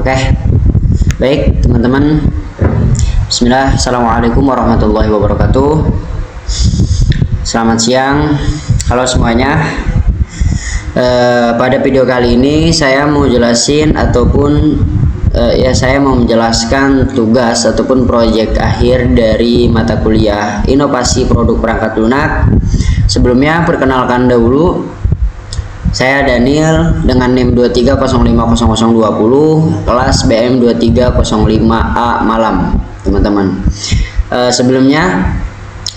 Oke, baik teman-teman. Bismillah, assalamualaikum warahmatullahi wabarakatuh. Selamat siang, halo semuanya. Pada video kali ini saya mau jelasin ataupun saya mau menjelaskan tugas ataupun proyek akhir dari mata kuliah Inovasi Produk Perangkat Lunak. Sebelumnya perkenalkan dahulu, saya Daniel dengan NIM 23050020, kelas BM 2305A Malam, teman-teman. Sebelumnya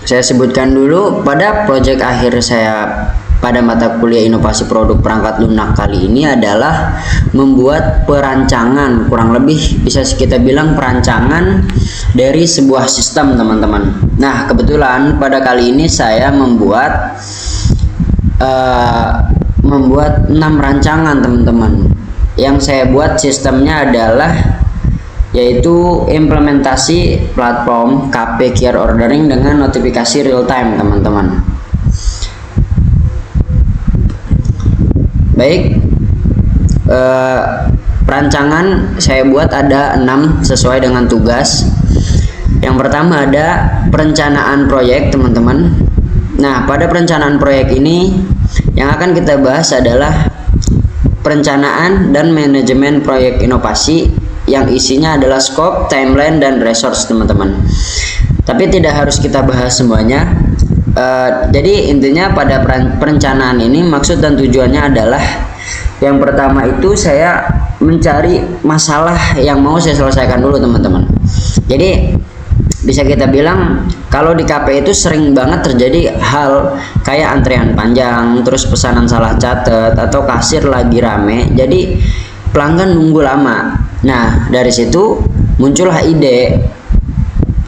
saya sebutkan dulu pada proyek akhir saya pada mata kuliah Inovasi Produk Perangkat Lunak kali ini adalah membuat perancangan, kurang lebih bisa kita bilang perancangan dari sebuah sistem, teman-teman. Nah, kebetulan pada kali ini saya membuat 6 rancangan, teman-teman. Yang saya buat sistemnya adalah yaitu implementasi platform KP QR Ordering dengan notifikasi real time, teman-teman. Baik, perancangan saya buat ada 6 sesuai dengan tugas. Yang pertama ada perencanaan proyek, teman-teman. Nah, pada perencanaan proyek ini yang akan kita bahas adalah perencanaan dan manajemen proyek inovasi yang isinya adalah scope, timeline, dan resource, teman-teman. Tapi tidak harus kita bahas semuanya. Jadi intinya pada perencanaan ini maksud dan tujuannya adalah yang pertama itu saya mencari masalah yang mau saya selesaikan dulu, teman-teman. Jadi bisa kita bilang kalau di KP itu sering banget terjadi hal kayak antrean panjang, terus pesanan salah catat, atau kasir lagi rame, jadi pelanggan nunggu lama. Nah, dari situ muncullah ide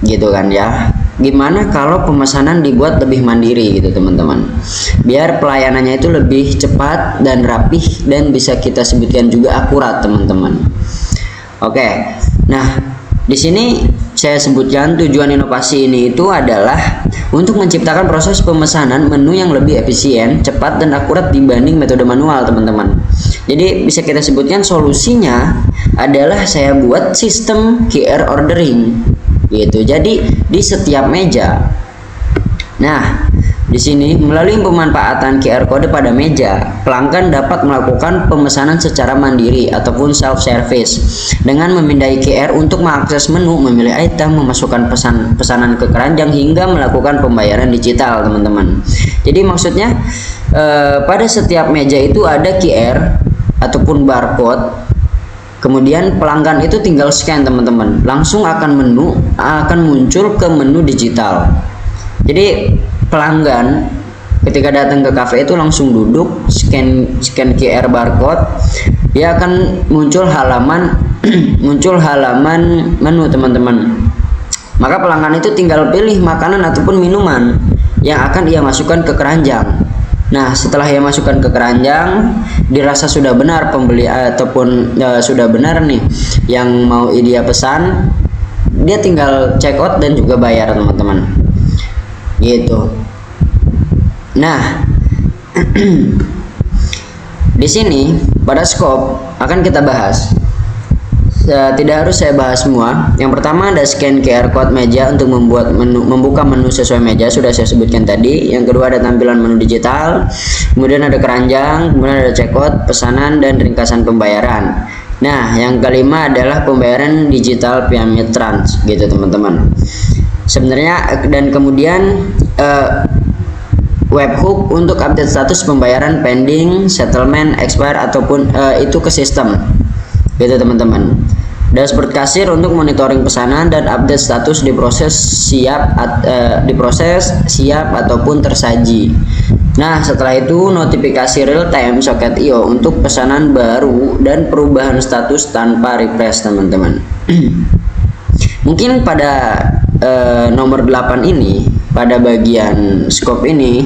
gitu kan ya, gimana kalau pemesanan dibuat lebih mandiri gitu, teman-teman, biar pelayanannya itu lebih cepat dan rapih dan bisa kita sebutkan juga akurat, teman-teman. Oke, nah di sini saya sebutkan tujuan inovasi ini itu adalah untuk menciptakan proses pemesanan menu yang lebih efisien, cepat, dan akurat dibanding metode manual, teman-teman. Jadi bisa kita sebutkan solusinya adalah saya buat sistem QR ordering gitu. Jadi di setiap meja. Nah, di sini melalui pemanfaatan QR kode pada meja, pelanggan dapat melakukan pemesanan secara mandiri ataupun self service dengan memindai QR untuk mengakses menu, memilih item, memasukkan pesanan ke keranjang hingga melakukan pembayaran digital, teman-teman. Jadi maksudnya pada setiap meja itu ada QR ataupun barcode. Kemudian pelanggan itu tinggal scan, teman-teman, langsung akan muncul ke menu digital. Jadi pelanggan ketika datang ke kafe itu langsung duduk scan QR barcode, dia akan muncul halaman menu, teman-teman. Maka pelanggan itu tinggal pilih makanan ataupun minuman yang akan ia masukkan ke keranjang. Nah, setelah ia masukkan ke keranjang, dirasa sudah benar pembeli ataupun sudah benar nih yang mau dia pesan, dia tinggal check out dan juga bayar, teman-teman. Gitu. Nah, di sini pada scope akan kita bahas. Tidak harus saya bahas semua. Yang pertama ada scan QR code meja untuk membuka menu sesuai meja, sudah saya sebutkan tadi. Yang kedua ada tampilan menu digital, kemudian ada keranjang, kemudian ada checkout, pesanan, dan ringkasan pembayaran. Nah, yang kelima adalah pembayaran digital via Trans gitu, teman-teman. Sebenarnya dan kemudian webhook untuk update status pembayaran pending, settlement, expire ataupun itu ke sistem gitu, teman-teman. Dashboard kasir untuk monitoring pesanan dan update status diproses siap ataupun tersaji. Nah, setelah itu notifikasi real time soket IO untuk pesanan baru dan perubahan status tanpa refresh, teman-teman. Mungkin pada nomor 8 ini, pada bagian scope ini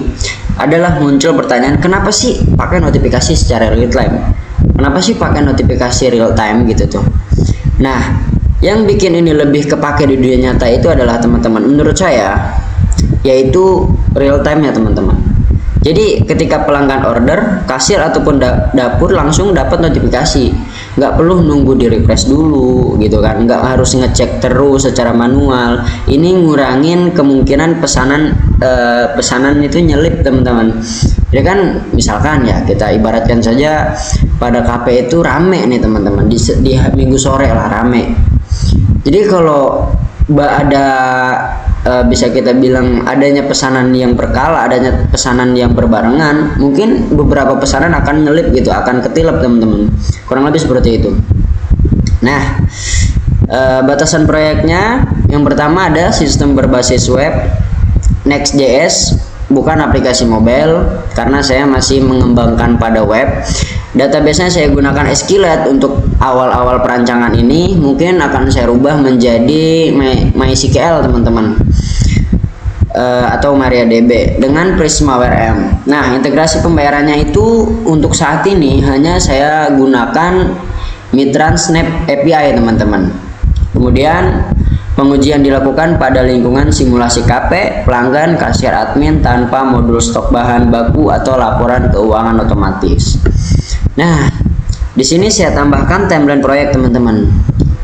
adalah muncul pertanyaan, kenapa sih pakai notifikasi secara real time? Kenapa sih pakai notifikasi real time gitu tuh? Nah, yang bikin ini lebih kepake di dunia nyata itu adalah, teman-teman, menurut saya yaitu real time ya, teman-teman. Jadi ketika pelanggan order, kasir ataupun dapur langsung dapat notifikasi nggak perlu nunggu di refresh dulu gitu kan, nggak harus ngecek terus secara manual. Ini ngurangin kemungkinan pesanan itu nyelip teman-teman. Jadi kan misalkan ya kita ibaratkan saja pada KP itu rame nih teman-teman, di minggu sore lah rame. Jadi kalau ada bisa kita bilang adanya pesanan yang berkala, adanya pesanan yang berbarengan, mungkin beberapa pesanan akan nyelip gitu, akan ketilap teman-teman, kurang lebih seperti itu. Nah, batasan proyeknya yang pertama ada sistem berbasis web Next.js, bukan aplikasi mobile karena saya masih mengembangkan pada web. Database-nya saya gunakan SQLite untuk awal-awal perancangan ini, mungkin akan saya rubah menjadi MySQL teman-teman, atau MariaDB dengan PrismaWRM. Nah, integrasi pembayarannya itu untuk saat ini hanya saya gunakan Mitrans Snap API teman-teman. Kemudian pengujian dilakukan pada lingkungan simulasi KP, pelanggan, kasir admin tanpa modul stok bahan baku atau laporan keuangan otomatis. Nah, di sini saya tambahkan timeline proyek teman-teman.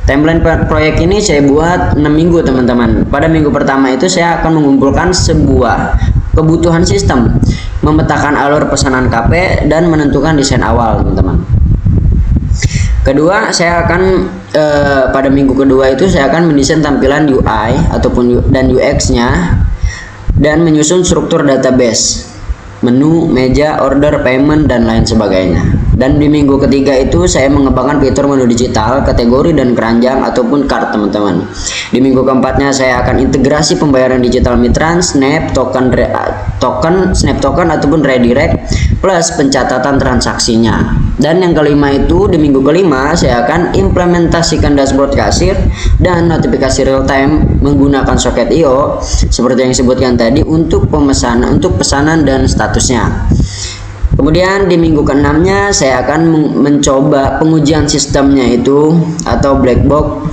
Timeline proyek ini saya buat 6 minggu teman-teman. Pada minggu pertama itu saya akan mengumpulkan sebuah kebutuhan sistem, memetakan alur pesanan KP dan menentukan desain awal teman-teman. Kedua, saya akan pada minggu kedua itu saya akan mendesain tampilan UI ataupun dan UX-nya dan menyusun struktur database, menu, meja, order, payment dan lain sebagainya. Dan di minggu ketiga itu saya mengembangkan fitur menu digital, kategori dan keranjang ataupun card teman-teman. Di minggu keempatnya saya akan integrasi pembayaran digital Mitrans, Snap token ataupun redirect plus pencatatan transaksinya. Dan yang kelima itu di minggu kelima saya akan implementasikan dashboard kasir dan notifikasi real time menggunakan soket IO seperti yang disebutkan tadi untuk pesanan dan statusnya. Kemudian di minggu ke-6-nya saya akan mencoba pengujian sistemnya itu atau black box,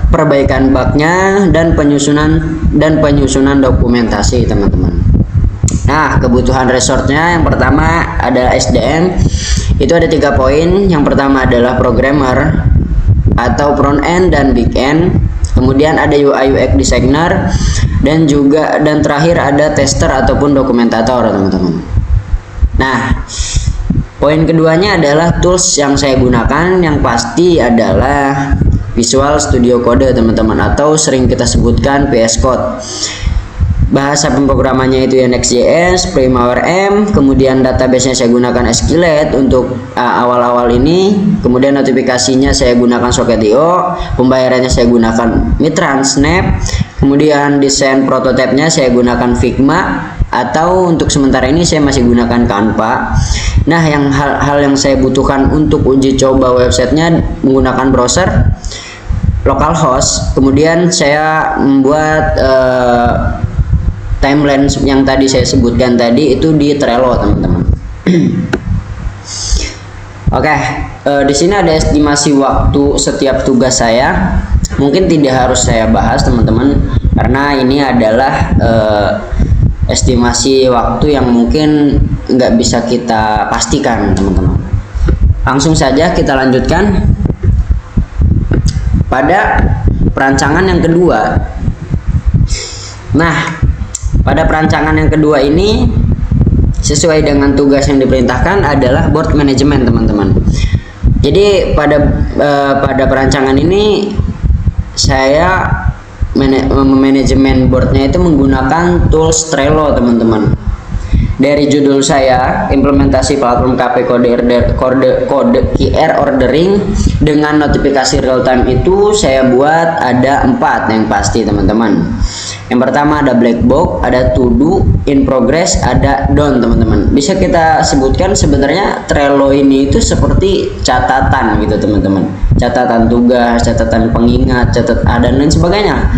perbaikan bugnya dan penyusunan dokumentasi teman-teman. Nah, kebutuhan resource-nya yang pertama ada SDM, itu ada 3 poin. Yang pertama adalah programmer atau front end dan back end. Kemudian ada UI UX designer dan terakhir ada tester ataupun dokumentator teman-teman. Nah, poin keduanya adalah tools yang saya gunakan, yang pasti adalah Visual Studio Code teman-teman, atau sering kita sebutkan VS Code. Bahasa pemrogramannya itu ya Next.js, PrismaWRM, kemudian database-nya saya gunakan SQLite untuk awal-awal ini, kemudian notifikasinya saya gunakan Socket.io, pembayarannya saya gunakan Mitrans, Snap, kemudian desain prototipenya saya gunakan Figma, atau untuk sementara ini saya masih gunakan Canva. Nah, hal yang saya butuhkan untuk uji coba websitenya menggunakan browser localhost, kemudian saya membuat timeline yang tadi saya sebutkan tadi itu di Trello teman-teman. Oke, di sini ada estimasi waktu setiap tugas saya. Mungkin tidak harus saya bahas teman-teman karena ini adalah estimasi waktu yang mungkin nggak bisa kita pastikan teman-teman. Langsung saja kita lanjutkan pada perancangan yang kedua. Nah, pada perancangan yang kedua ini sesuai dengan tugas yang diperintahkan adalah board management teman-teman. Jadi pada perancangan ini saya manajemen boardnya itu menggunakan tools Trello teman-teman. Dari judul saya implementasi platform KP kode QR ordering dengan notifikasi real time itu saya buat ada 4 yang pasti teman-teman. Yang pertama ada black box, ada to do, in progress, ada done teman-teman. Bisa kita sebutkan sebenarnya Trello ini itu seperti catatan gitu teman-teman. Catatan tugas, catatan pengingat, dan lain sebagainya.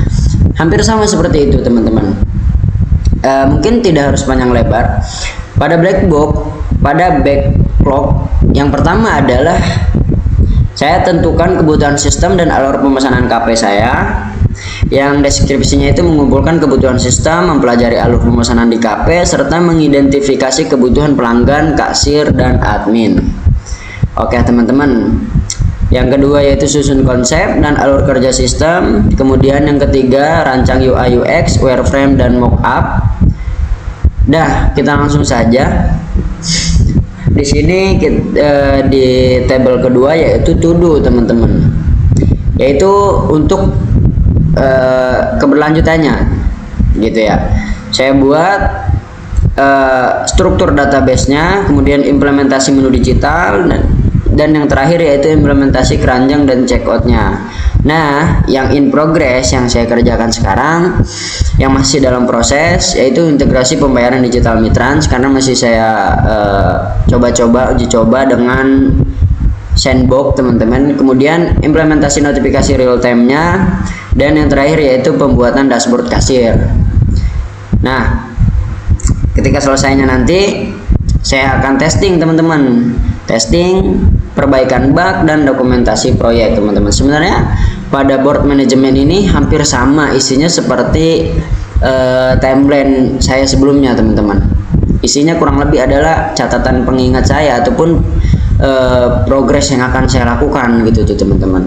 Hampir sama seperti itu teman-teman. Mungkin tidak harus panjang lebar. Pada black box, pada backlog, yang pertama adalah saya tentukan kebutuhan sistem dan alur pemesanan KP saya. Yang deskripsinya itu mengumpulkan kebutuhan sistem, mempelajari alur pemesanan di KP, serta mengidentifikasi kebutuhan pelanggan, kasir, dan admin. Oke teman-teman, yang kedua yaitu susun konsep dan alur kerja sistem. Kemudian yang ketiga rancang UI UX, wireframe dan mockup. Dah, kita langsung saja. Di sini di tabel kedua yaitu to do teman-teman, yaitu untuk keberlanjutannya gitu ya. Saya buat struktur database-nya, kemudian implementasi menu digital, dan yang terakhir yaitu implementasi keranjang dan checkout-nya. Nah, yang in progress yang saya kerjakan sekarang, yang masih dalam proses, yaitu integrasi pembayaran digital Mitrans, karena masih saya uji coba dengan Sandbox teman-teman. Kemudian implementasi notifikasi real time-nya, dan yang terakhir yaitu pembuatan dashboard kasir. Nah, ketika selesainya nanti saya akan testing teman-teman, testing perbaikan bug dan dokumentasi proyek teman-teman. Sebenarnya pada board manajemen ini hampir sama isinya seperti timeline saya sebelumnya teman-teman. Isinya kurang lebih adalah catatan pengingat saya ataupun progres yang akan saya lakukan gitu tuh teman-teman.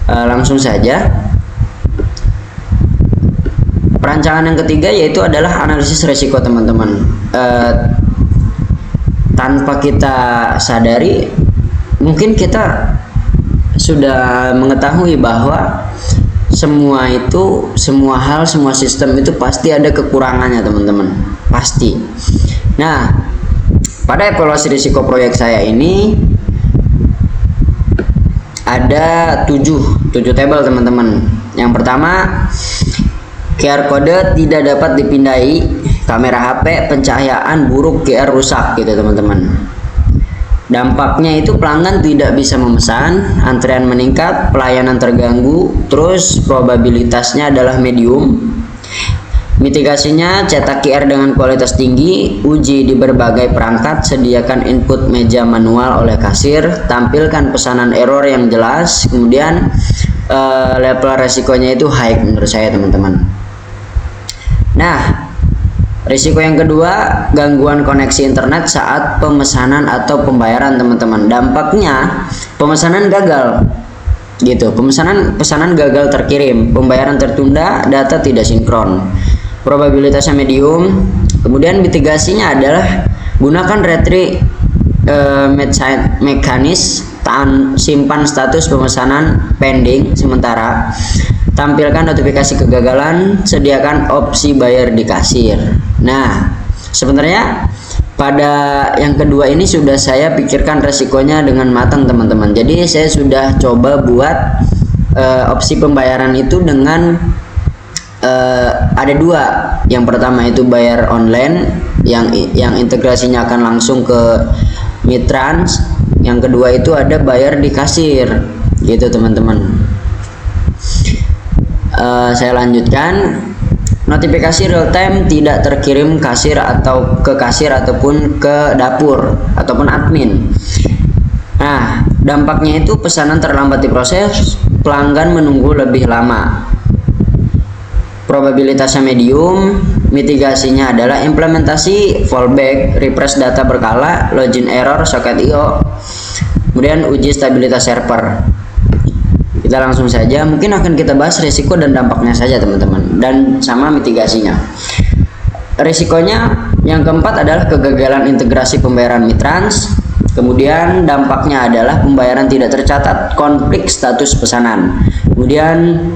Langsung saja. Perancangan yang ketiga yaitu adalah analisis resiko teman-teman. Tanpa kita sadari, mungkin kita sudah mengetahui bahwa semua hal, semua sistem itu pasti ada kekurangannya teman-teman, pasti. Nah, pada evaluasi risiko proyek saya ini ada 7 tabel teman-teman. Yang pertama, QR code tidak dapat dipindai, kamera HP pencahayaan buruk, QR rusak gitu teman-teman. Dampaknya itu pelanggan tidak bisa memesan, antrian meningkat, pelayanan terganggu, terus probabilitasnya adalah medium. Mitigasinya cetak QR dengan kualitas tinggi, uji di berbagai perangkat, sediakan input meja manual oleh kasir, tampilkan pesanan error yang jelas. Kemudian level resikonya itu high menurut saya teman-teman. Nah, risiko yang kedua, gangguan koneksi internet saat pemesanan atau pembayaran teman-teman. Dampaknya pemesanan gagal gitu, pesanan gagal terkirim, pembayaran tertunda, data tidak sinkron. Probabilitasnya medium. Kemudian mitigasinya adalah gunakan retry mekanis, simpan status pemesanan pending sementara, tampilkan notifikasi kegagalan, sediakan opsi bayar di kasir. Nah, sebenarnya pada yang kedua ini sudah saya pikirkan resikonya dengan matang teman-teman. Jadi saya sudah coba buat opsi pembayaran itu dengan ada 2. Yang pertama itu bayar online yang integrasinya akan langsung ke Mitrans. Yang kedua itu ada bayar di kasir gitu teman-teman. Saya lanjutkan. Notifikasi real time tidak terkirim kasir atau ke kasir ataupun ke dapur ataupun admin. Nah, dampaknya itu pesanan terlambat diproses, pelanggan menunggu lebih lama. Probabilitasnya medium. Mitigasinya adalah implementasi fallback, refresh data berkala, login error, socket IO, kemudian uji stabilitas server. Kita langsung saja, mungkin akan kita bahas risiko dan dampaknya saja teman-teman, dan sama mitigasinya. Risikonya yang keempat adalah kegagalan integrasi pembayaran Mitrans. Kemudian dampaknya adalah pembayaran tidak tercatat, konflik status pesanan. Kemudian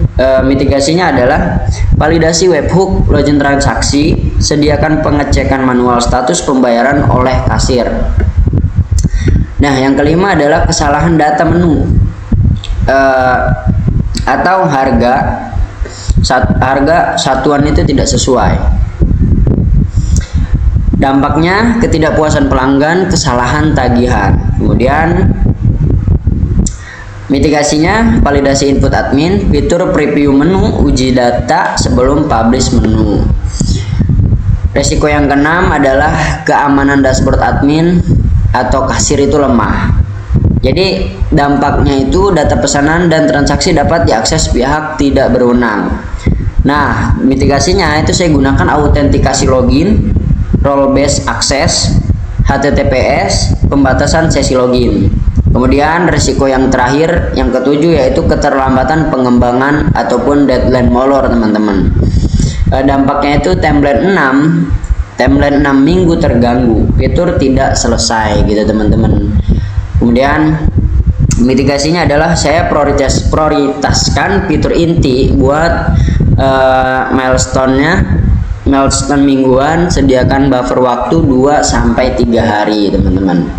mitigasinya adalah validasi webhook, login transaksi, sediakan pengecekan manual status pembayaran oleh kasir. Nah, yang kelima adalah kesalahan data menu atau harga satuan itu tidak sesuai. Dampaknya ketidakpuasan pelanggan, kesalahan tagihan. Kemudian mitigasinya validasi input admin, fitur preview menu, uji data sebelum publish menu. Resiko yang keenam adalah keamanan dashboard admin atau kasir itu lemah. Jadi dampaknya itu data pesanan dan transaksi dapat diakses pihak tidak berwenang. Nah, mitigasinya itu saya gunakan autentikasi login, role based access, HTTPS, pembatasan sesi login. Kemudian risiko yang terakhir, yang ketujuh, yaitu keterlambatan pengembangan ataupun deadline molor, teman-teman. Dampaknya itu timeline 6 minggu terganggu, fitur tidak selesai gitu, teman-teman. Kemudian mitigasinya adalah saya prioritaskan fitur inti buat milestone mingguan, sediakan buffer waktu 2-3 hari, teman-teman.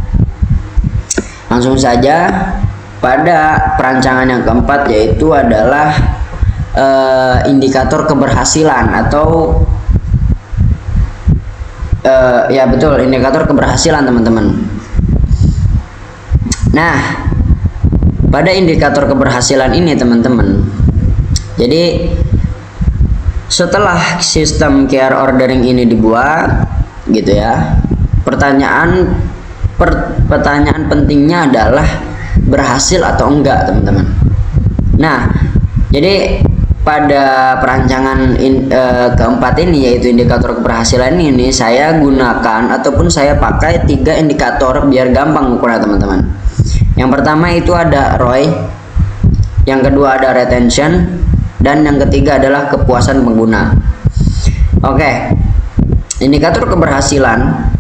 Langsung saja pada perancangan yang keempat, yaitu adalah indikator keberhasilan atau ya betul, indikator keberhasilan, teman-teman. Nah, pada indikator keberhasilan ini, teman-teman, jadi setelah sistem care ordering ini dibuat gitu ya, pertanyaan pentingnya adalah berhasil atau enggak, teman-teman. Nah, jadi pada perancangan keempat ini, yaitu indikator keberhasilan ini, saya gunakan ataupun saya pakai 3 indikator biar gampang ukurnya, teman-teman. Yang pertama itu ada ROI, yang kedua ada retention, dan yang ketiga adalah kepuasan pengguna. Oke, indikator keberhasilan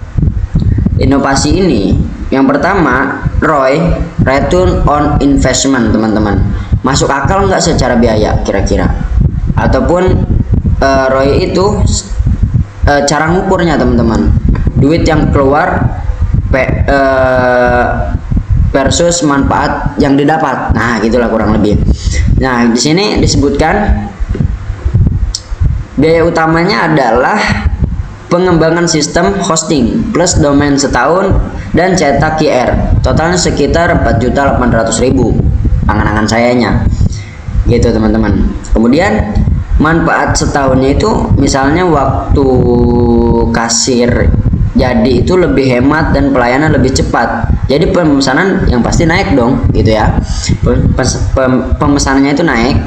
inovasi ini, yang pertama ROI, return on investment, teman-teman. Masuk akal nggak secara biaya kira-kira? Ataupun ROI itu cara ngukurnya, teman-teman, duit yang keluar versus manfaat yang didapat. Nah, gitulah kurang lebih. Nah, di sini disebutkan biaya utamanya adalah pengembangan sistem hosting plus domain setahun dan cetak QR, totalnya sekitar 4.800.000 angan-angan sayanya gitu, teman-teman. Kemudian manfaat setahunnya itu misalnya waktu kasir jadi itu lebih hemat dan pelayanan lebih cepat, jadi pemesanan yang pasti naik dong gitu ya, pemesanannya itu naik.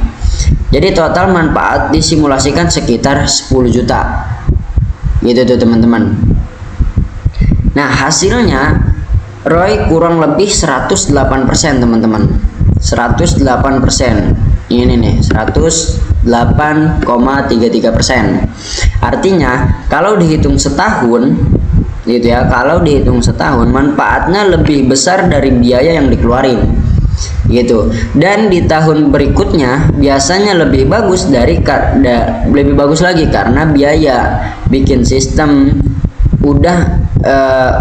Jadi total manfaat disimulasikan sekitar 10 juta gitu tuh, teman-teman. Nah, hasilnya ROI kurang lebih 108%, teman-teman. 108%. Ini nih, 108,33%. Artinya kalau dihitung setahun gitu ya, kalau dihitung setahun manfaatnya lebih besar dari biaya yang dikeluarin gitu. Dan di tahun berikutnya biasanya lebih bagus lebih bagus lagi, karena biaya bikin sistem udah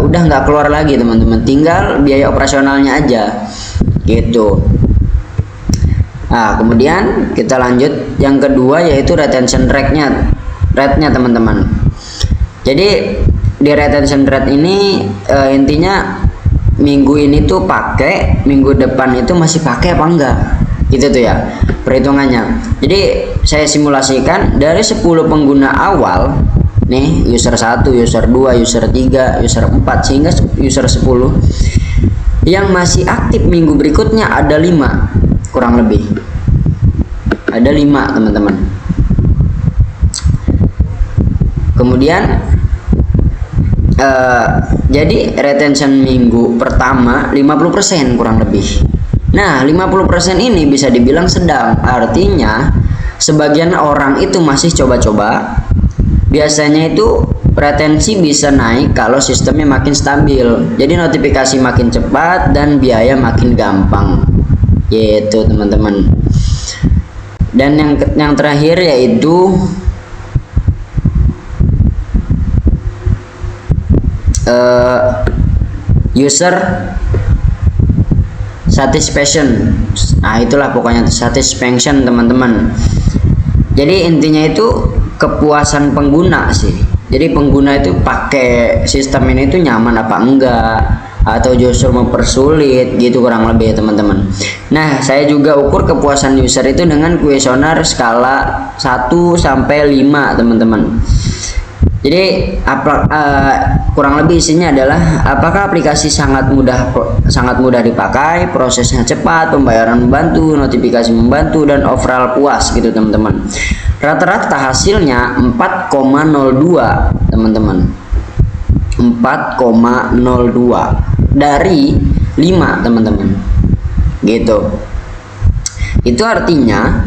nggak keluar lagi, teman-teman, tinggal biaya operasionalnya aja gitu. Nah, kemudian kita lanjut yang kedua, yaitu retention rate-nya, teman-teman. Jadi di retention rate ini intinya minggu ini tuh pakai, minggu depan itu masih pakai apa enggak gitu tuh ya perhitungannya. Jadi saya simulasikan dari 10 pengguna awal nih, user 1, user 2, user 3, user 4 sehingga user 10 yang masih aktif minggu berikutnya ada 5, kurang lebih ada 5, teman-teman. Kemudian jadi retention minggu pertama 50% kurang lebih. Nah, 50% ini bisa dibilang sedang, artinya sebagian orang itu masih coba-coba. Biasanya itu retensi bisa naik kalau sistemnya makin stabil, jadi notifikasi makin cepat dan biaya makin gampang gitu, teman-teman. Dan yang terakhir yaitu user satisfaction. Nah, itulah pokoknya satisfaction, teman-teman. Jadi intinya itu kepuasan pengguna sih. Jadi pengguna itu pakai sistem ini tuh nyaman apa enggak, atau justru mempersulit gitu, kurang lebih, teman-teman. Nah, saya juga ukur kepuasan user itu dengan kuesioner skala 1 sampai 5, teman-teman. Jadi kurang lebih isinya adalah apakah aplikasi sangat mudah dipakai, prosesnya cepat, pembayaran membantu, notifikasi membantu, dan overall puas gitu, teman-teman. Rata-rata hasilnya 4,02, teman-teman. 4,02 dari 5 teman-teman, gitu. Itu artinya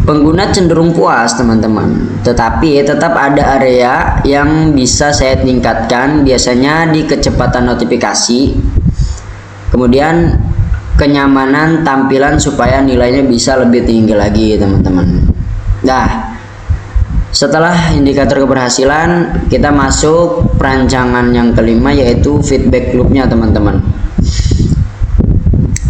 pengguna cenderung puas teman-teman, tetapi tetap ada area yang bisa saya tingkatkan, biasanya di kecepatan notifikasi, kemudian kenyamanan tampilan supaya nilainya bisa lebih tinggi lagi teman-teman. Nah, setelah indikator keberhasilan, kita masuk perancangan yang kelima, yaitu feedback loopnya teman-teman.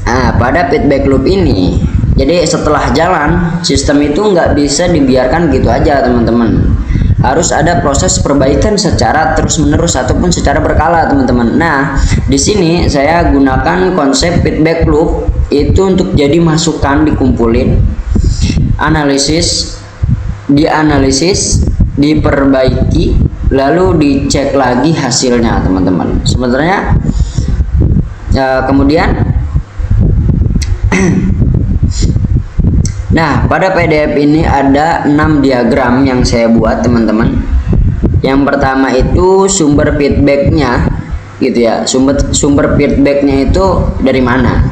Nah, pada feedback loop ini, jadi setelah jalan, sistem itu nggak bisa dibiarkan gitu aja teman-teman. Harus ada proses perbaikan secara terus-menerus ataupun secara berkala teman-teman. Nah, di sini saya gunakan konsep feedback loop itu untuk jadi masukan dikumpulin, dianalisis, diperbaiki, lalu dicek lagi hasilnya teman-teman. Sebenarnya kemudian nah, pada PDF ini ada 6 diagram yang saya buat teman-teman. Yang pertama itu sumber feedbacknya, gitu ya. Sumber feedbacknya itu dari mana?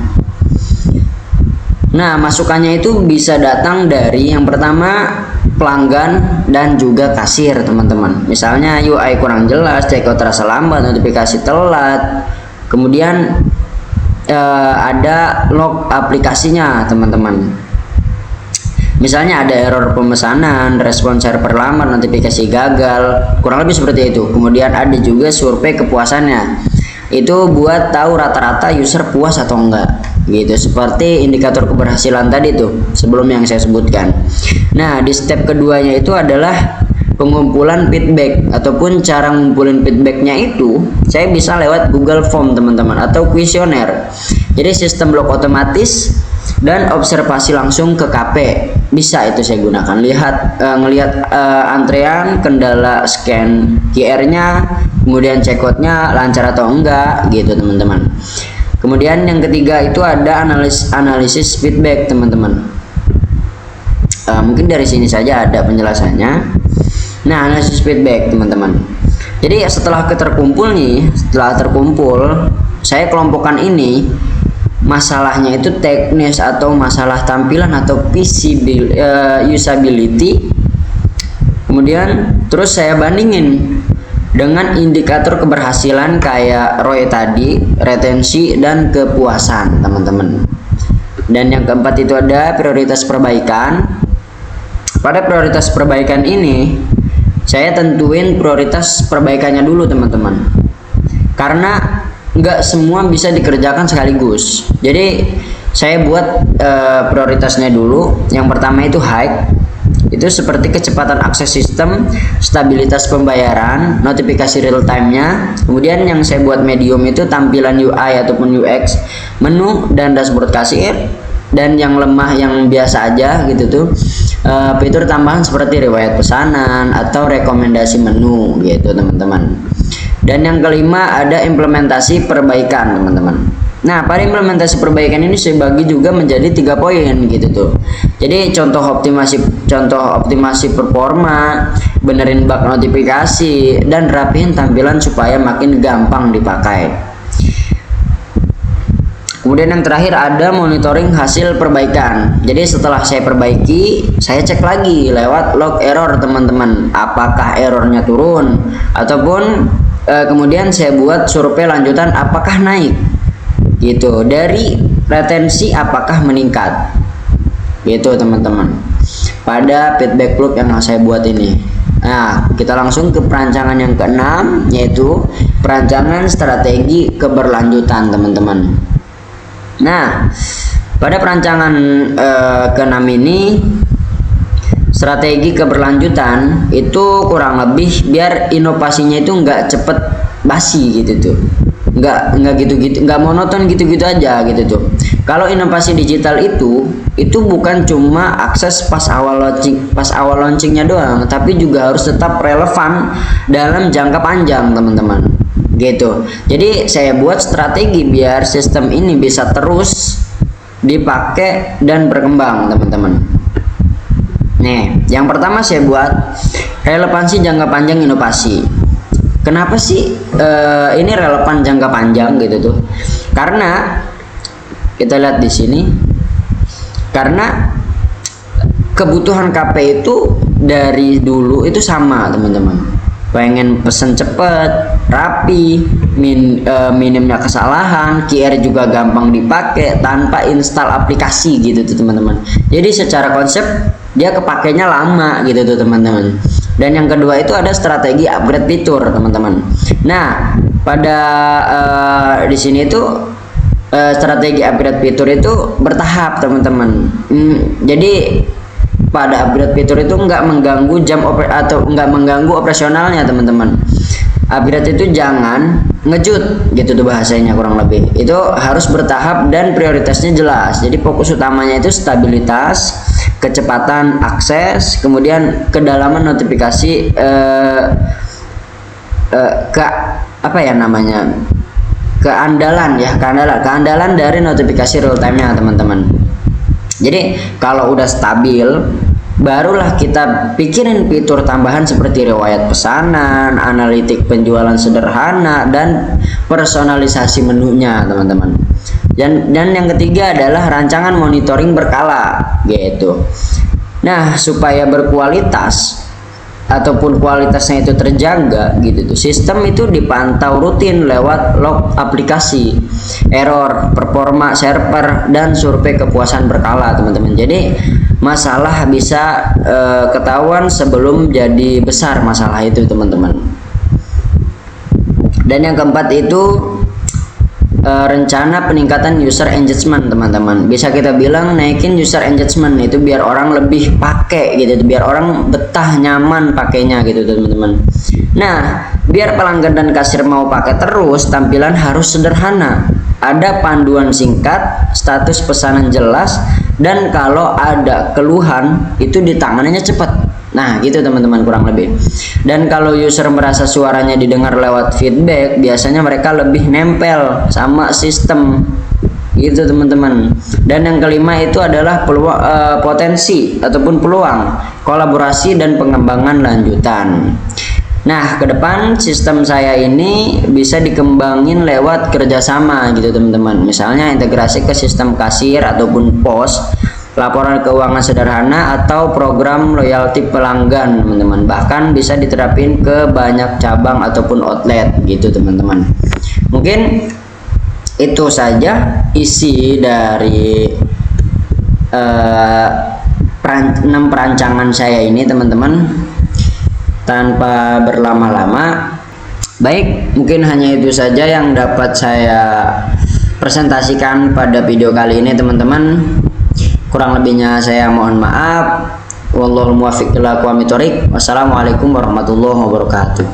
Nah, masukannya itu bisa datang dari yang pertama pelanggan dan juga kasir teman-teman. Misalnya UI kurang jelas, checkout terasa lambat, notifikasi telat, kemudian ada log aplikasinya teman-teman. Misalnya ada error pemesanan, respon server lambat, notifikasi gagal, kurang lebih seperti itu. Kemudian ada juga survei kepuasannya, itu buat tahu rata-rata user puas atau enggak, gitu. Seperti indikator keberhasilan tadi tuh sebelum yang saya sebutkan. Nah, di step keduanya itu adalah pengumpulan feedback, ataupun cara ngumpulin feedbacknya itu saya bisa lewat Google Form teman-teman, atau kuesioner. Jadi sistem blok otomatis dan observasi langsung ke KP bisa itu saya gunakan. Ngelihat antrean, kendala scan QR-nya, kemudian checkoutnya lancar atau enggak, gitu teman-teman. Kemudian yang ketiga itu ada analisis feedback teman-teman. Mungkin dari sini saja ada penjelasannya. Nah, analisis feedback teman-teman. Jadi setelah terkumpul, saya kelompokkan ini. Masalahnya itu teknis atau masalah tampilan atau usability. Kemudian terus saya bandingin dengan indikator keberhasilan kayak ROI tadi, retensi dan kepuasan teman-teman. Dan yang keempat itu ada prioritas perbaikan. Pada prioritas perbaikan ini saya tentuin prioritas perbaikannya dulu teman-teman, karena nggak semua bisa dikerjakan sekaligus. Jadi saya buat prioritasnya dulu. Yang pertama itu high, itu seperti kecepatan akses sistem, stabilitas pembayaran, notifikasi real time-nya. Kemudian yang saya buat medium itu tampilan UI ataupun UX, menu dan dashboard kasir. Dan yang lemah yang biasa aja gitu tuh fitur tambahan seperti riwayat pesanan atau rekomendasi menu, gitu teman-teman. Dan yang kelima ada implementasi perbaikan teman-teman. Nah, pada implementasi perbaikan ini saya bagi juga menjadi 3 poin gitu tuh. Jadi contoh optimasi performa, benerin bug notifikasi, dan rapihin tampilan supaya makin gampang dipakai. Kemudian yang terakhir ada monitoring hasil perbaikan. Jadi setelah saya perbaiki, saya cek lagi lewat log error teman-teman, apakah errornya turun, ataupun kemudian saya buat survei lanjutan apakah naik, gitu. Dari retensi apakah meningkat, gitu teman-teman, pada feedback loop yang saya buat ini. Nah, kita langsung ke perancangan yang keenam, yaitu perancangan strategi keberlanjutan teman-teman. Nah, pada perancangan keenam ini, strategi keberlanjutan itu kurang lebih biar inovasinya itu nggak cepet basi gitu tuh, nggak gitu-gitu, nggak monoton gitu-gitu aja gitu tuh. Kalau inovasi digital itu bukan cuma akses pas awal launchingnya doang, tapi juga harus tetap relevan dalam jangka panjang teman-teman, gitu. Jadi saya buat strategi biar sistem ini bisa terus dipakai dan berkembang teman-teman. Nih, yang pertama saya buat relevansi jangka panjang inovasi. Kenapa sih ini relevan jangka panjang gitu tuh? Karena Kita lihat di sini. Karena kebutuhan KP itu dari dulu itu sama, teman-teman. Pengen pesen cepet, rapi, minimnya kesalahan, QR juga gampang dipakai tanpa install aplikasi gitu tuh, teman-teman. Jadi secara konsep dia kepakainya lama gitu tuh, teman-teman. Dan yang kedua itu ada strategi upgrade fitur, teman-teman. Nah, pada di sini itu strategi upgrade fitur itu bertahap, teman-teman. Jadi pada upgrade fitur itu nggak mengganggu atau nggak mengganggu operasionalnya, teman-teman. Upgrade itu jangan ngejut gitu tuh bahasanya, kurang lebih itu harus bertahap dan prioritasnya jelas. Jadi fokus utamanya itu stabilitas, kecepatan akses, kemudian kedalaman notifikasi, apa ya namanya, keandalan dari notifikasi real time-nya, teman-teman. Jadi kalau udah stabil, barulah kita pikirin fitur tambahan seperti riwayat pesanan, analitik penjualan sederhana, dan personalisasi menunya, teman-teman. Dan yang ketiga adalah rancangan monitoring berkala gitu. Nah, supaya berkualitas ataupun kualitasnya itu terjaga gitu tuh, sistem itu dipantau rutin lewat log aplikasi, error, performa server, dan survei kepuasan berkala, teman-teman. Jadi masalah bisa ketahuan sebelum jadi besar masalah itu, teman-teman. Dan yang keempat itu rencana peningkatan user engagement, teman-teman. Bisa kita bilang naikin user engagement itu biar orang lebih pakai gitu, biar orang betah nyaman pakainya gitu, teman-teman. Nah, biar pelanggan dan kasir mau pakai terus, tampilan harus sederhana, ada panduan singkat, status pesanan jelas, dan kalau ada keluhan itu ditanganinya cepat. Nah gitu, teman-teman, kurang lebih. Dan kalau user merasa suaranya didengar lewat feedback, biasanya mereka lebih nempel sama sistem gitu, teman-teman. Dan yang kelima itu adalah potensi ataupun peluang kolaborasi dan pengembangan lanjutan. Nah, ke depan sistem saya ini bisa dikembangin lewat kerjasama gitu, teman-teman. Misalnya integrasi ke sistem kasir ataupun pos, laporan keuangan sederhana, atau program loyalty pelanggan, teman-teman. Bahkan bisa diterapin ke banyak cabang ataupun outlet gitu, teman-teman. Mungkin itu saja isi dari 6 perancangan saya ini, teman-teman. Tanpa berlama-lama, baik, mungkin hanya itu saja yang dapat saya presentasikan pada video kali ini, teman-teman. Kurang lebihnya saya mohon maaf. Wallahul muwaffiq ila aqwamit thoriq. Wassalamualaikum warahmatullahi wabarakatuh.